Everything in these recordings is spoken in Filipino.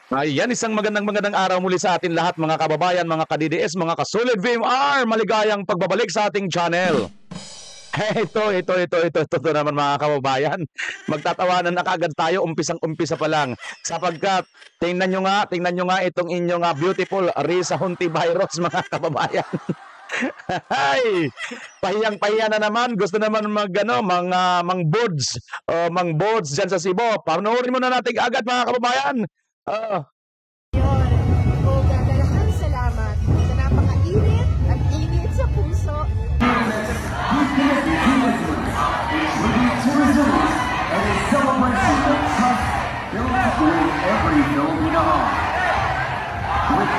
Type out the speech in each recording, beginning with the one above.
Ayan, isang magandang araw muli sa atin lahat mga kababayan, mga ka-DDS, mga ka-Solid VMR. Maligayang pagbabalik sa ating channel. Ito naman mga kababayan. Magtatawanan na kagad tayo, umpisang-umpisa pa lang. Sapagkat, tingnan nyo nga itong inyong beautiful Risa Hontiveros mga kababayan. Ay, pahiyang-pahiya na naman. Gusto naman mang boards dyan sa Cebu. Panoorin muna natin agad mga kababayan. Maraming salamat sa napakainit at init sa puso. With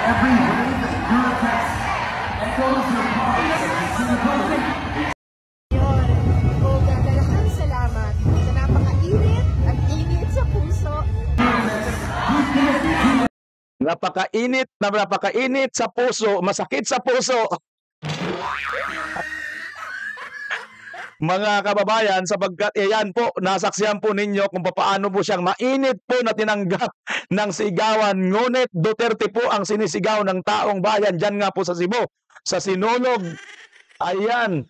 every wave, your text echoes your promise of sustainability. Maraming salamat sa napakainit at init sa puso. Napakainit sa puso, masakit sa puso. Mga kababayan, sapagkat iyan po, nasaksihan po ninyo kung paano po siyang mainit po na tinanggap ng sigawan. Ngunit Duterte po ang sinisigaw ng taong bayan dyan nga po sa Cebu, sa Sinulog. Ayan,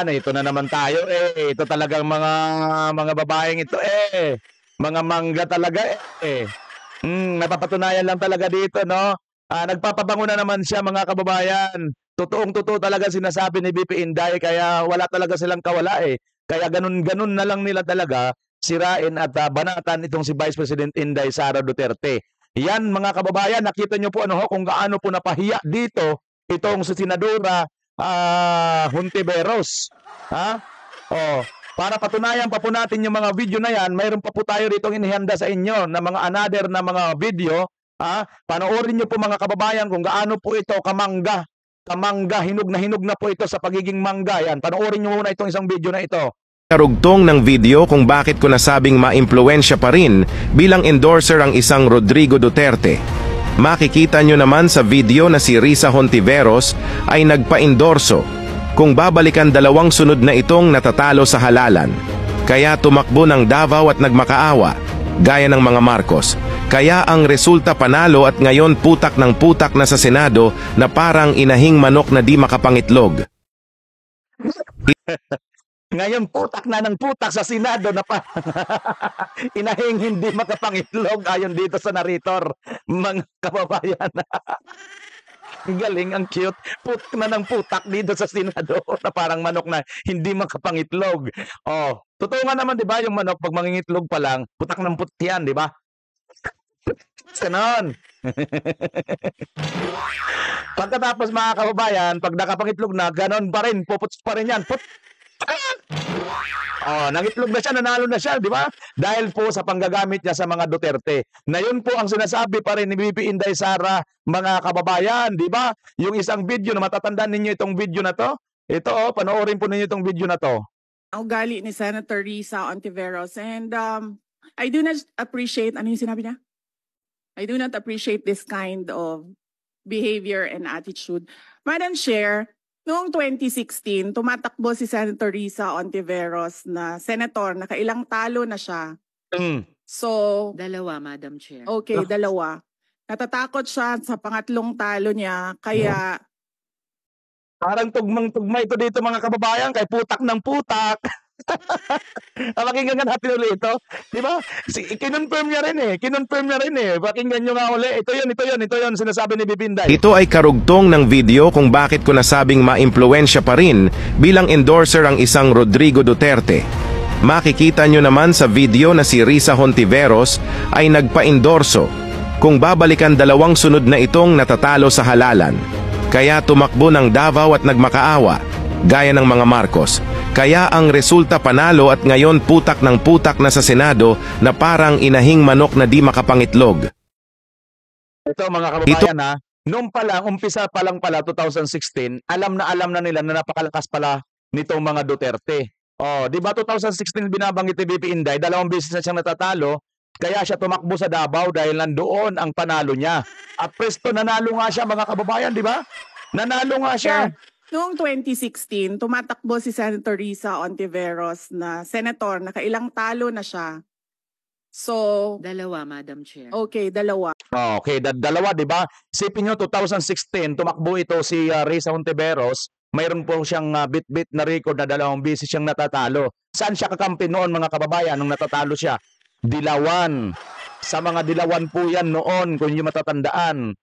ito na naman tayo Ito talagang mga babaeng ito mga mangga talaga napapatunayan lang talaga dito, no? Nagpapabango na naman siya mga kababayan. Totoong-totoo talaga sinasabi ni BP Inday, kaya wala talaga silang kawala Kaya ganun na lang nila talaga sirain at banatan itong si Vice President Inday Sara Duterte. Yan mga kababayan, nakita nyo po kung gaano po napahiya dito itong si Senadora Hontiveros. Para patunayan pa po natin yung mga video na yan, mayroon pa po tayo rito inihanda sa inyo na mga another na mga video. Panoorin nyo po mga kababayan kung gaano po ito kamangga, hinog na po ito sa pagiging mangga. Yan, panoorin nyo muna itong isang video na ito. Karugtong ng video kung bakit ko nasabing maimpluwensya pa rin bilang endorser ang isang Rodrigo Duterte. Makikita nyo naman sa video na si Risa Hontiveros ay nagpa-endorso kung babalikan dalawang sunod na itong natatalo sa halalan. Kaya tumakbo ng Davao at nagmakaawa, gaya ng mga Marcos. Kaya ang resulta panalo at ngayon putak ng putak na sa Senado na parang inahing manok na di makapangitlog. Ngayon putak na ng putak sa Senado na pa inahing hindi makapangitlog ayon dito sa narrator, mga kababayan. Galing, ang cute. Putak na ng putak dito sa Senado na parang manok na hindi makapangitlog. Totoo nga naman 'di ba yung manok pag mangingitlog pa lang, putak ng putak yan, 'di ba? Ganon. Pagkatapos mga kababayan, pag nakapangitlog na, ganon pa rin, puputs pa rin yan. Nangitlog na siya, nanalo na siya, di ba? Dahil po sa panggagamit niya sa mga Duterte. Na yun po ang sinasabi pa rin ni BP Inday Sara, mga kababayan, di ba? Yung isang video na matatandaan ninyo itong video na to. Ito, panoorin po ninyo itong video na to. Ugali ni Senator Risa Hontiveros, and I do not appreciate, ano yung sinabi niya? I do not appreciate this kind of behavior and attitude. Madam Chair, noong 2016, tumatakbo si Senator Risa Hontiveros na senator, nakailang talo na siya. So, Dalawa, Madam Chair. okay, dalawa. Natatakot siya sa pangatlong talo niya, kaya Parang tugmang-tugma ito dito mga kababayan, kay putak ng putak. Pakinggan nga natin ulit ito. Di ba? Kinonfirm niya rin Pakinggan nyo nga ulit. Ito yun, sinasabi ni Bibinday. Ito ay karugtong ng video kung bakit ko nasabing maimpluwensya pa rin bilang endorser ang isang Rodrigo Duterte. Makikita nyo naman sa video na si Risa Hontiveros ay nagpa-endorso kung babalikan dalawang sunod na itong natatalo sa halalan. Kaya tumakbo ng Davao at nagmakaawa, gaya ng mga Marcos. Kaya ang resulta panalo at ngayon putak ng putak na sa Senado na parang inahing manok na di makapangitlog. Ito mga kababayan noong umpisa pa lang pala 2016, alam na nila na napakalakas pala nitong mga Duterte. Di ba 2016 binabanggit ni BP Inday, 2 beses na siyang natatalo, kaya siya tumakbo sa Davao dahil nandoon ang panalo niya. At presto nanalo nga siya mga kababayan, di ba? Nanalo nga siya. noong 2016, tumatakbo si Senator Risa Hontiveros na senator, nakailang talo na siya. So, Dalawa, Madam Chair. okay, dalawa. Okay, dalawa, di ba? Isipin nyo, 2016, tumakbo ito si Risa Hontiveros. Mayroon po siyang bit-bit na record na 2 beses siyang natatalo. Saan siya kakampi noon, mga kababayan, nung natatalo siya? Dilawan. Sa mga Dilawan po yan noon, kung yung matatandaan.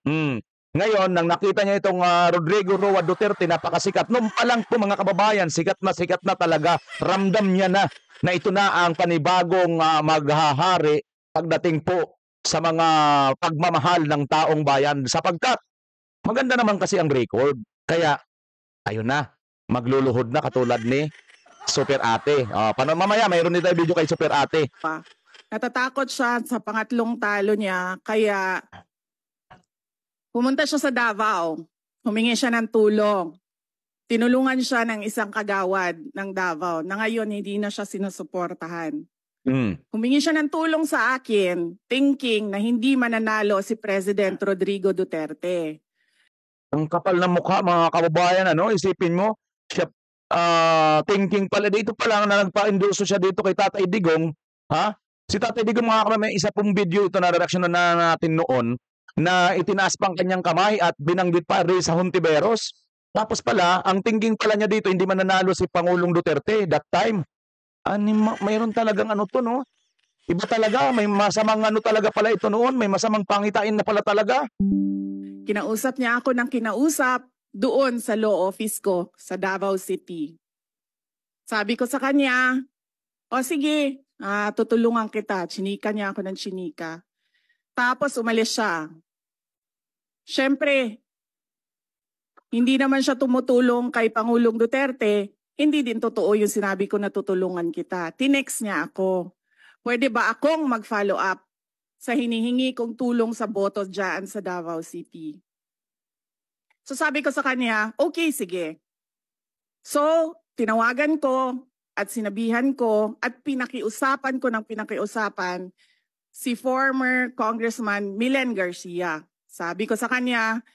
Ngayon, nang nakita niya itong Rodrigo Roa Duterte, napakasikat. Noon pa lang po, mga kababayan, sikat na talaga. Ramdam niya na ito na ang panibagong maghahari pagdating po sa mga pagmamahal ng taong bayan. Sapagkat maganda naman kasi ang record. Kaya, ayun na, magluluhod na katulad ni Super Ate. Mamaya, mayroon din tayo video kay Super Ate. Natatakot siya sa pangatlong talo niya, kaya pumunta siya sa Davao. Humingi siya ng tulong. Tinulungan siya ng isang kagawad ng Davao na ngayon hindi na siya sinusuportahan. Humingi siya ng tulong sa akin, thinking na hindi mananalo si President Rodrigo Duterte. Ang kapal ng mukha, mga kababayan, ano? Isipin mo, siya, thinking pala dito pa lang na nagpa-endorso siya dito kay Tatay Digong. Ha? Si Tatay Digong, mga kababayan, may isa pong video ito na reaksyon na natin noon na itinaas pang kanyang kamay at binanggit pa rin sa Hontiveros. Tapos pala, ang thinking pala niya dito, hindi mananalo si Pangulong Duterte that time. Mayroon talagang ano to, no? Iba talaga, may masamang ano talaga pala ito noon, may masamang pangitain na pala talaga. Kinausap niya ako ng kinausap doon sa law office ko sa Davao City. Sabi ko sa kanya, o sige, tutulungan kita. Chinika niya ako ng chinika. Tapos umalis siya. Siyempre, hindi naman siya tumutulong kay Pangulong Duterte. Hindi din totoo yung sinabi ko na tutulungan kita. Tinext niya ako. Pwede ba akong mag-follow up sa hinihingi kong tulong sa boto dyan sa Davao City? So sabi ko sa kanya, okay, sige. So, tinawagan ko at sinabihan ko at pinakiusapan ko ng pinakiusapan si former Congressman Milen Garcia. Sabi ko sa kanya,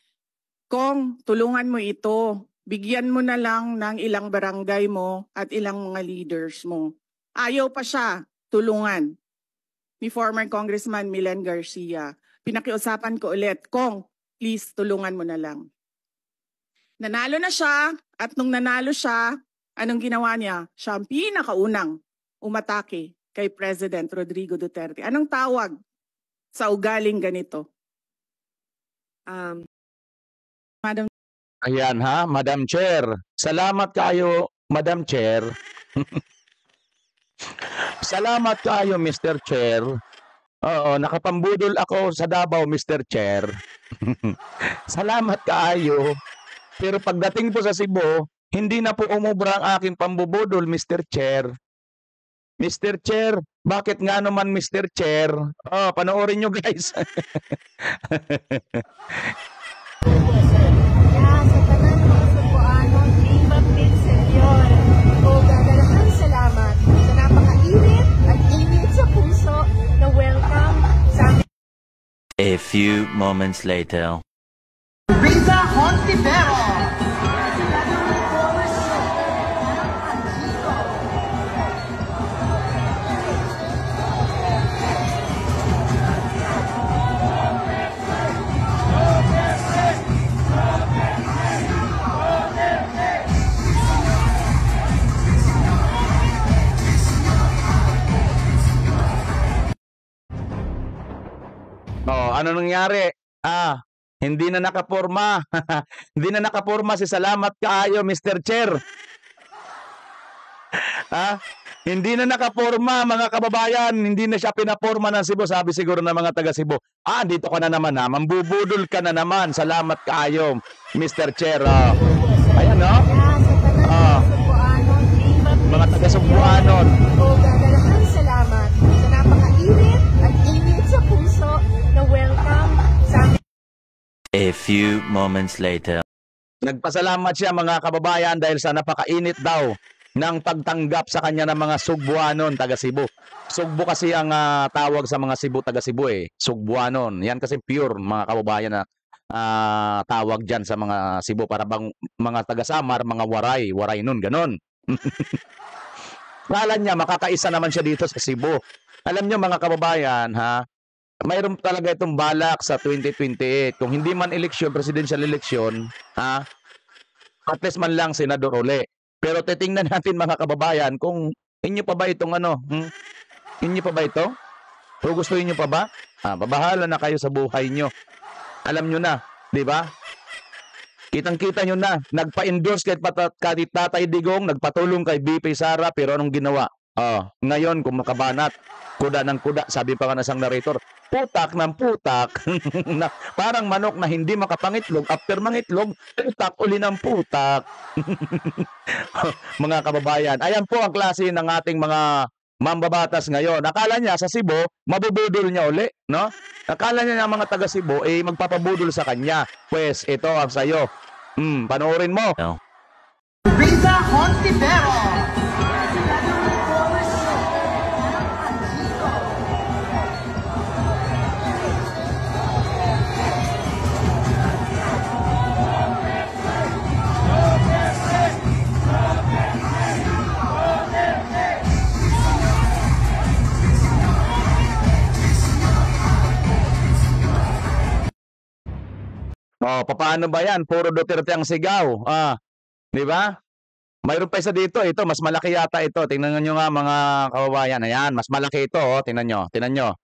Kong, tulungan mo ito. Bigyan mo na lang ng ilang barangay mo at ilang mga leaders mo. Ayaw pa siya tulungan ni former Congressman Milen Garcia. Pinakiusapan ko ulit, Kong, please tulungan mo na lang. Nanalo na siya at nung nanalo siya, anong ginawa niya? Siya ang pinakaunang umatake kay President Rodrigo Duterte. Anong tawag sa ugaling ganito? Madam. Ayan ha, Madam Chair. Salamat kayo, Madam Chair. Salamat kayo, Mr. Chair. Oo, nakapambudol ako sa Davao, Mr. Chair. Salamat kayo. Pero pagdating po sa Cebu, hindi na po umubra ang aking pambubudol, Mr. Chair. Mr. Chair, bakit nga naman Mr. Chair? Panoorin nyo guys. Sa tanan ng mga Cebuano, Viva Pin Senyor. O gagalakan salamat sa napakainit at init sa puso na welcome sa A few moments later. Risa Hontiveros. Ano nangyari? Hindi na nakaporma. Hindi na nakaporma si Salamat kaayo, Mr. Chair. Hindi na nakaporma, mga kababayan. Hindi na siya pinaporma ng Cebu. Sabi siguro ng mga taga Cebu, dito ka na naman ha. Mambubudol ka na naman. Salamat kaayo, Mr. Chair. Ayan, no? Mga taga Cebuanon. O gagalakan salamat sa napakainit at init sa puso na welcome sa A few moments later. Nagpasalamat siya, mga kababayan, dahil sa napakainit daw ng pagtanggap sa kanya ng mga Sugbuanon, taga Cebu. Sugbu kasi ang tawag sa mga Cebu, taga Cebu Sugbuanon. Yan kasi pure, mga kababayan, na tawag dyan sa mga Cebu. Para bang mga taga Samar, mga waray nun, ganon. Kala niya, makakaisa naman siya dito sa Cebu. Alam nyo mga kababayan, ha, mayroon talaga itong balak sa 2028. Kung hindi man eleksyon, presidential election, ha, at least man lang senador uli. Pero titingnan natin mga kababayan kung inyo pa ba itong ano, inyo pa ba ito? O gusto niyo pa ba? Babahala na kayo sa buhay nyo. Alam nyo na, di ba? Kitang-kita nyo na, nagpa-endorse kahit Tatay Digong, nagpatulong kay BP Sara, pero anong ginawa? Ngayon, kung makabanat, kuda ng kuda, sabi pa nga na isang narrator, putak ng putak, na parang manok na hindi makapangitlog, after mangitlog, putak uli ng putak. Mga kababayan, ayan po ang klase ng ating mga mambabatas ngayon. Akala niya sa Cebu, mabubudol niya uli, no? Akala niya ng mga taga Cebu, magpapabudol sa kanya. Pues, ito ang sayo. Panoorin mo. No. Risa Hontivero. Paano ba yan? Puro Duterte ang sigaw. Di ba? Mayroon pa isa dito. Ito, mas malaki yata ito. Tingnan nyo nga mga kababayan. Ayan, mas malaki ito. Tingnan nyo. Tingnan nyo.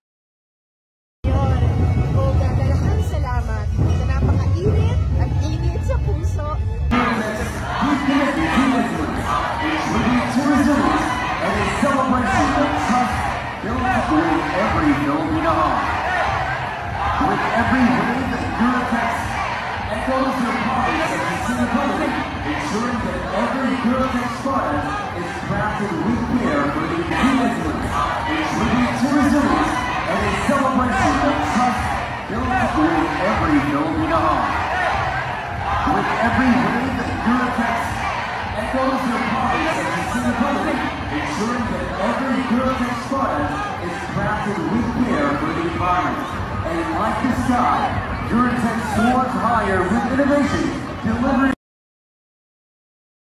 O gagalakan salamat sa napakainit at init sa puso. And a celebration of trust built with every Filipino home. With every wave that Duratex echoes your promise of sustainability, ensuring that every Duratex product is crafted with care for the individual, a tribute to resilience and a celebration of trust built with every Filipino home. With every wave that Duratex echoes your promise of sustainability, ensuring that every Duratex product is crafted with care for the environment. And like the sky, Duratex soars higher with innovation, delivering.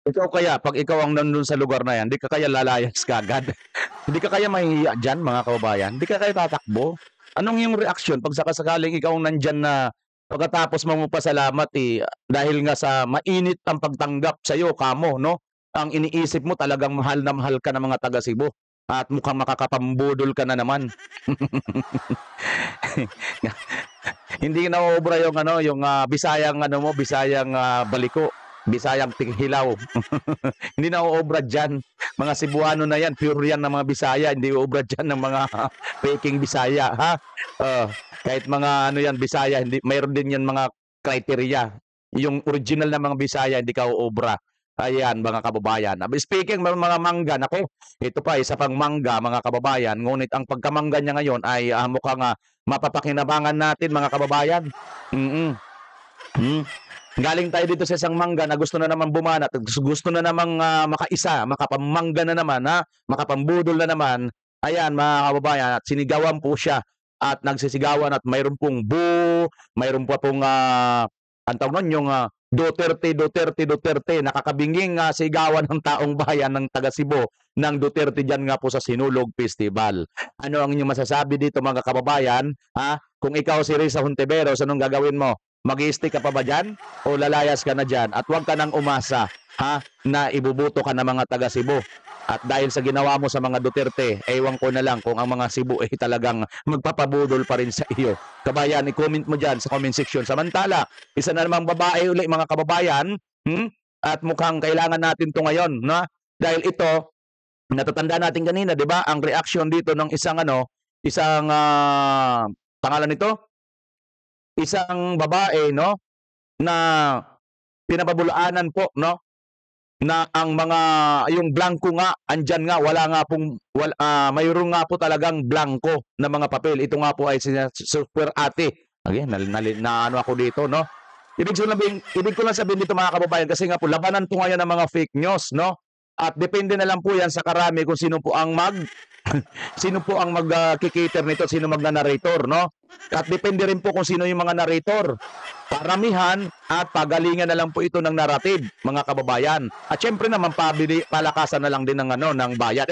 Ikaw kaya, pag ikaw ang nandun sa lugar na yan, di ka kaya lalayas kagad. Hindi ka kaya mahihiya dyan, mga kababayan. Hindi ka kaya tatakbo. Anong yung reaksyon pag sakasakaling ikaw nandyan na pagkatapos mo pasalamat dahil nga sa mainit ang pagtanggap sa iyo, kamo, no? Ang iniisip mo talagang mahal na mahal ka ng mga taga Cebu at mukhang makakapambudol ka na naman. Hindi na obra yung yung Bisayang Bisayang baliko, Bisayang tinghilaw. Hindi na obra diyan. Mga Cebuano na yan, pure yan ng mga Bisaya, hindi obra diyan ng mga faking Bisaya, ha? Kahit mga yan Bisaya, hindi mayroon din yan mga criteria. Yung original na mga Bisaya hindi ka obra. Ayan, mga kababayan. Speaking ng mga mangga, nako, ito pa, isa pang mangga, mga kababayan. Ngunit ang pagkamangga niya ngayon ay mukhang mapapakinabangan natin, mga kababayan. Galing tayo dito sa isang mangga na gusto na naman bumanat, gusto na namang makaisa, makapamangga na naman, makapambudol na naman. Ayan, mga kababayan, at sinigawan po siya at nagsisigawan at mayroon pong mayroon pa pong ang tawag nun, yung Duterte, nakakabinging sigawan ng taong bayan ng taga Cebu ng Duterte dyan nga po sa Sinulog Festival. Ano ang inyong masasabi dito, mga kababayan? Kung ikaw si Risa Hontiveros, anong gagawin mo? Mag-i-stick ka pa ba dyan? O lalayas ka na dyan? At huwag ka nang umasa na ibubuto ka ng mga taga Cebu. At dahil sa ginawa mo sa mga Duterte, ewan ko na lang kung ang mga Cebu talagang magpapabudol pa rin sa iyo. Kabayan, i-comment mo dyan sa comment section. Samantala, isa na namang babae uli, mga kababayan, at mukhang kailangan natin to ngayon, no? Dahil ito, natatanda natin kanina, di ba? Ang reaction dito ng isang pangalan nito? Isang babae, no? Na pinababulaanan po, no? Na ang mga yung blanco nga andyan nga mayroon nga po talagang blanco na mga papel. Ito nga po ay super ate. Again, ano ako dito, no? Ibig ko lang sabihin dito, mga kababayan, kasi nga po labanan po ngayon ng mga fake news, no? At depende na lang po yan sa karami kung sino po ang magkikater nito, sino magna-narrator, no? At depende rin po kung sino yung mga narrator. Paramihan at pagalingan na lang po ito ng narrative, mga kababayan. At syempre naman palakasan na lang din ng ng bayan.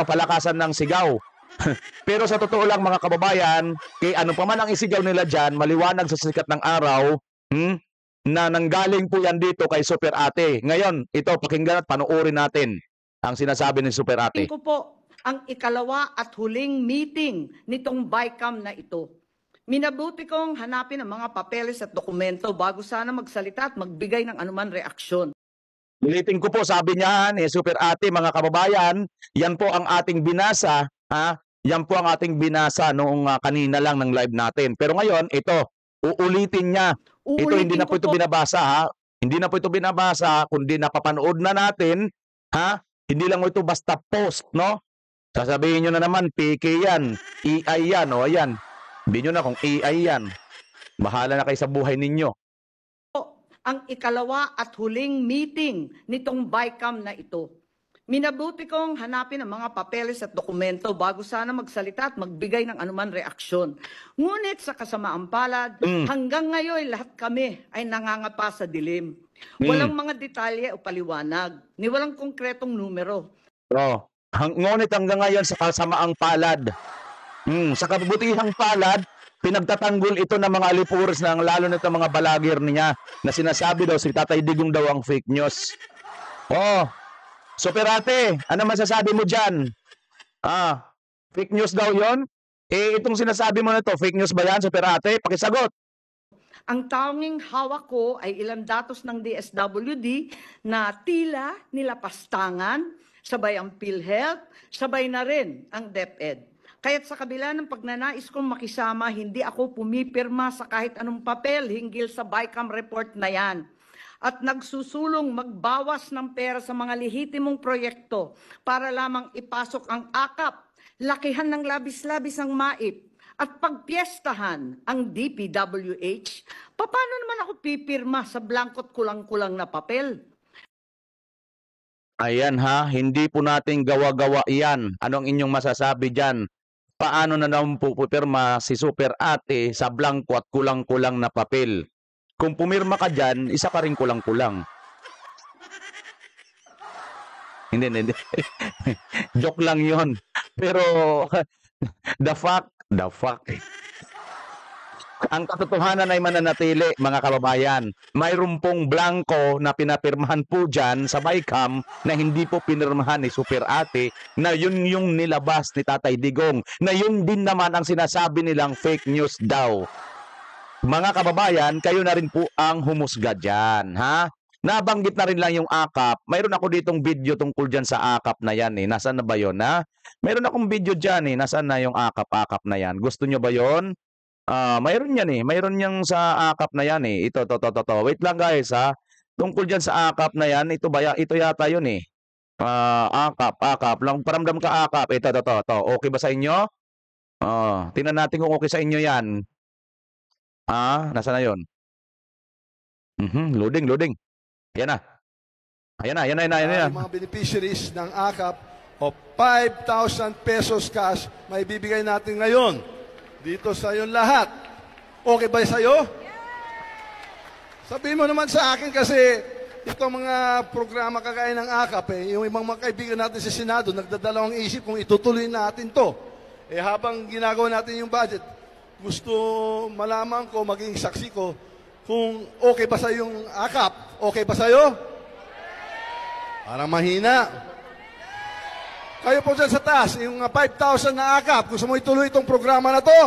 Palakasan ng sigaw. Pero sa totoo lang mga kababayan, ano pa man ang isigaw nila dyan, maliwanag sa sikat ng araw, na nanggaling po yan dito kay Super Ate. Ngayon, ito, pakinggan at panoorin natin ang sinasabi ni Super Ate. Ko po ang ikalawa at huling meeting nitong BICAM na ito. Minabuti kong hanapin ang mga papeles at dokumento bago sana magsalita at magbigay ng anuman reaksyon. Ulitin ko po, sabi niya ni Super Ate, mga kababayan, yan po ang ating binasa, yan po ang ating binasa noong kanina lang ng live natin. Pero ngayon, ito, uulitin niya. Ito hindi na po ito binabasa, ha? Hindi na po ito binabasa, kundi napapanood na natin, ha? Hindi lang ito basta post, no? Sasabihin nyo na naman, PK yan, AI yan, o ayan. Sabihin nyo na kung AI yan. Bahala na kayo sa buhay ninyo. Ang ikalawa at huling meeting nitong BICAM na ito. Minabuti kong hanapin ang mga papeles at dokumento bago sana magsalita at magbigay ng anuman reaksyon. Ngunit sa kasamaang palad, hanggang ngayon lahat kami ay nangangapa sa dilim. Walang mga detalye o paliwanag, ni walang konkretong numero. Ngunit hanggang ngayon sa kasamaang palad, sa kabutihang palad, pinagtatanggol ito ng mga alipuros ng lalo na itong mga balagir niya na sinasabi daw si Tatay Digong daw ang fake news. Super Ate, ano masasabi mo dyan? Fake news daw yon? Itong sinasabi mo na to, fake news ba yan, Super Ate? Pakisagot. Ang tanging hawak ko ay ilang datos ng DSWD na tila nilapastangan, sabay ang PhilHealth, sabay na rin ang DepEd. Kaya't sa kabila ng pagnanais kong makisama, hindi ako pumipirma sa kahit anong papel hinggil sa BICAM report na yan. At nagsusulong magbawas ng pera sa mga lehitimong proyekto para lamang ipasok ang akap, lakihan ng labis-labis ang MAIP, at pagpiestahan ang DPWH. Paano naman ako pipirma sa blankot kulang-kulang na papel? Ayan ha, hindi po natin gawa-gawa yan. Anong inyong masasabi dyan? Paano na naman po pupirma si Super Ate sa blanco at kulang-kulang na papel? Kung pumirma ka dyan, isa ka rin kulang-kulang. Hindi. Joke lang yon. Pero, the fact, ang katotohanan ay mananatili, mga kababayan. Mayroon pong blanco na pinapirmahan po dyan sa BICAM na hindi po pinirmahan ni Super Ate, na yun yung nilabas ni Tatay Digong, na yun din naman ang sinasabi nilang fake news daw. Mga kababayan, kayo na rin po ang humusga dyan, ha? Nabanggit na rin lang yung akap. Mayroon ako ditong video tungkol dyan sa akap na yan, Nasaan na ba yun, ha? Mayroon akong video dyan, Nasaan na yung akap na yan? Gusto nyo ba yun? Mayroon yan, Mayroon yung sa akap na yan, Ito. Wait lang, guys, ha? Tungkol dyan sa akap na yan, ito yata yun, akap. Lang paramdam ka akap. Ito. Okay ba sa inyo? Tingnan natin kung okay sa inyo yan. Nasa na yun? Loading. Ayan na. Yung mga beneficiaries ng AKAP o 5,000 pesos cash may bibigay natin ngayon dito sa yung lahat. Okay ba sa'yo? Sabihin mo naman sa akin kasi itong mga programa kagaya ng AKAP, yung ibang mga kaibigan natin sa Senado, nagdadalawang isip kung itutuloy natin to. Habang ginagawa natin yung budget, gusto malaman ko, maging saksi ko, kung okay ba sa yung AKAP? Okay ba sa'yo? Parang mahina. Kayo po dyan sa taas, yung 5,000 na AKAP, gusto mo ituloy itong programa na to?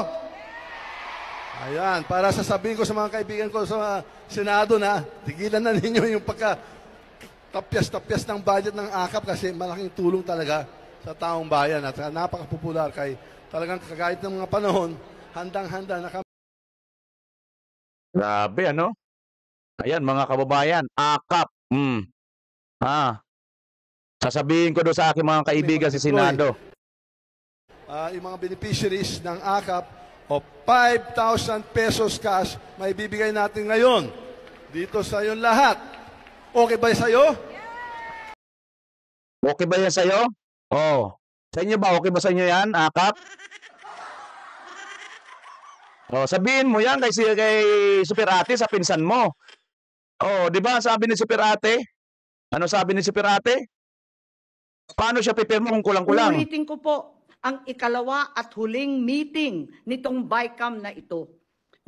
Ayan, para sasabihin ko sa mga kaibigan ko sa Senado na tigilan na ninyo yung pagka-tapyas-tapyas ng budget ng AKAP kasi malaking tulong talaga sa taong bayan at napaka-popular kay talagang kagayat ng mga panahon, handang-handa na kami. Grabe, ano? Ayan, mga kababayan, akap. Sasabihin ko doon sa aking mga kaibigan sa Senado. Yung mga beneficiaries ng AKAP o 5,000 pesos cash may bibigay natin ngayon dito sa yung lahat. Okay ba sa'yo? Okay ba yan sa'yo? Sa inyo ba? Okay ba sa inyo yan, akap? Sabihin mo yan kay Super Ate sa pinsan mo. Di ba sabi ni Super Ate? Ano sabi ni Super Ate? Paano siya pipirma kung kulang-kulang? Ulitin ko po, ang ikalawa at huling meeting nitong BICAM na ito.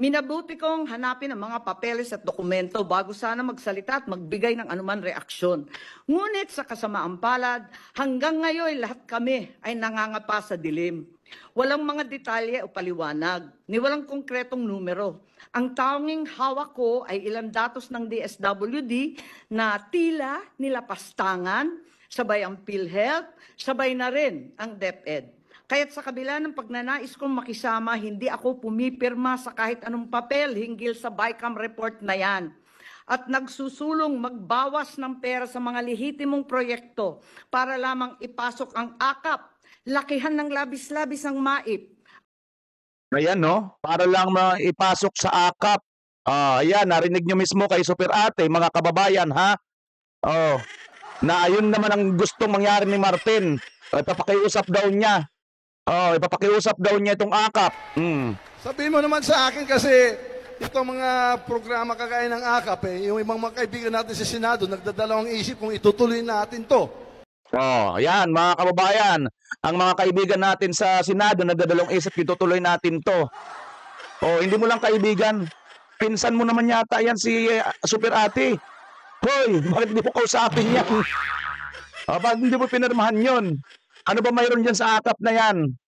Minabuti kong hanapin ang mga papeles at dokumento bago sana magsalita at magbigay ng anuman reaksyon. Ngunit sa kasamaang palad, hanggang ngayon lahat kami ay nangangapa sa dilim. Walang mga detalye o paliwanag, ni walang konkretong numero. Ang tanging hawak ko ay ilang datos ng DSWD na tila nilapastangan, sabay ang PhilHealth, sabay na rin ang DepEd. Kaya't sa kabila ng pagnanais kong makisama, hindi ako pumipirma sa kahit anong papel hinggil sa BICAM report na yan. At nagsusulong magbawas ng pera sa mga lehitimong proyekto para lamang ipasok ang akap. Lakihan ng labis-labis ang MAIP. Ayan, no? Para lang ipasok sa akap. Ayan, narinig nyo mismo kay Super Ate, mga kababayan, ha? Na ayun naman ang gustong mangyari ni Martin. Ipapakiusap daw niya. Ipapakiusap daw niya itong akap. Sabihin mo naman sa akin kasi itong mga programa kagaya ng AKAP, yung ibang mga kaibigan natin sa Senado, nagdadalawang isip kung itutuloy natin to. Ayan, mga kababayan, ang mga kaibigan natin sa Senado, nagdadalawang isip, itutuloy natin to. Hindi mo lang kaibigan. Pinsan mo naman yata yan si Super Ate. Hoy, bakit hindi mo kausapin yan? Bakit hindi mo pinirmahan yun? Ano ba mayroon dyan sa akap na yan?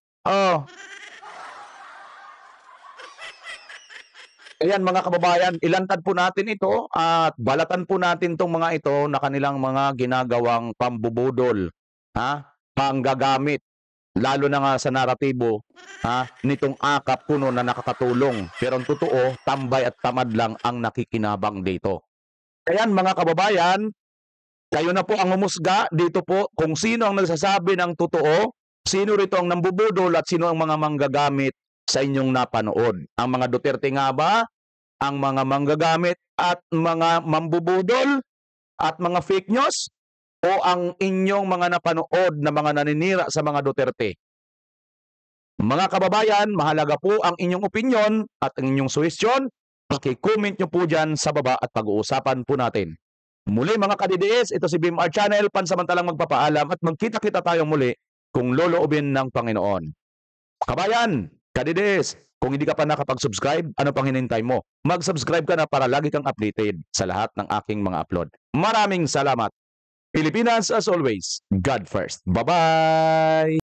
Ayan, mga kababayan, ilantad po natin ito at balatan po natin itong mga ito na kanilang mga ginagawang pambubudol, panggagamit, lalo na nga sa naratibo nitong akap puno na nakakatulong. Pero ang totoo, tambay at tamad lang ang nakikinabang dito. Ayan, mga kababayan, kayo na po ang humusga dito po kung sino ang nagsasabi ng totoo, sino rito ang nambubudol at sino ang mga manggagamit sa inyong napanood. Ang mga Duterte nga ba, ang mga manggagamit at mga mambubudol at mga fake news, o ang inyong mga napanood na mga naninira sa mga Duterte? Mga kababayan, mahalaga po ang inyong opinyon at ang inyong suwestyon. Paki-comment nyo po dyan sa baba at pag-uusapan po natin. Muli mga ka-DDS, ito si BIMR Channel, pansamantalang magpapaalam at magkita-kita tayong muli kung loloobin ng Panginoon. Kabayan, ka-DDS, kung hindi ka pa nakapag-subscribe, ano pang hinintay mo? Mag-subscribe ka na para lagi kang updated sa lahat ng aking mga upload. Maraming salamat. Pilipinas as always, God first. Bye-bye!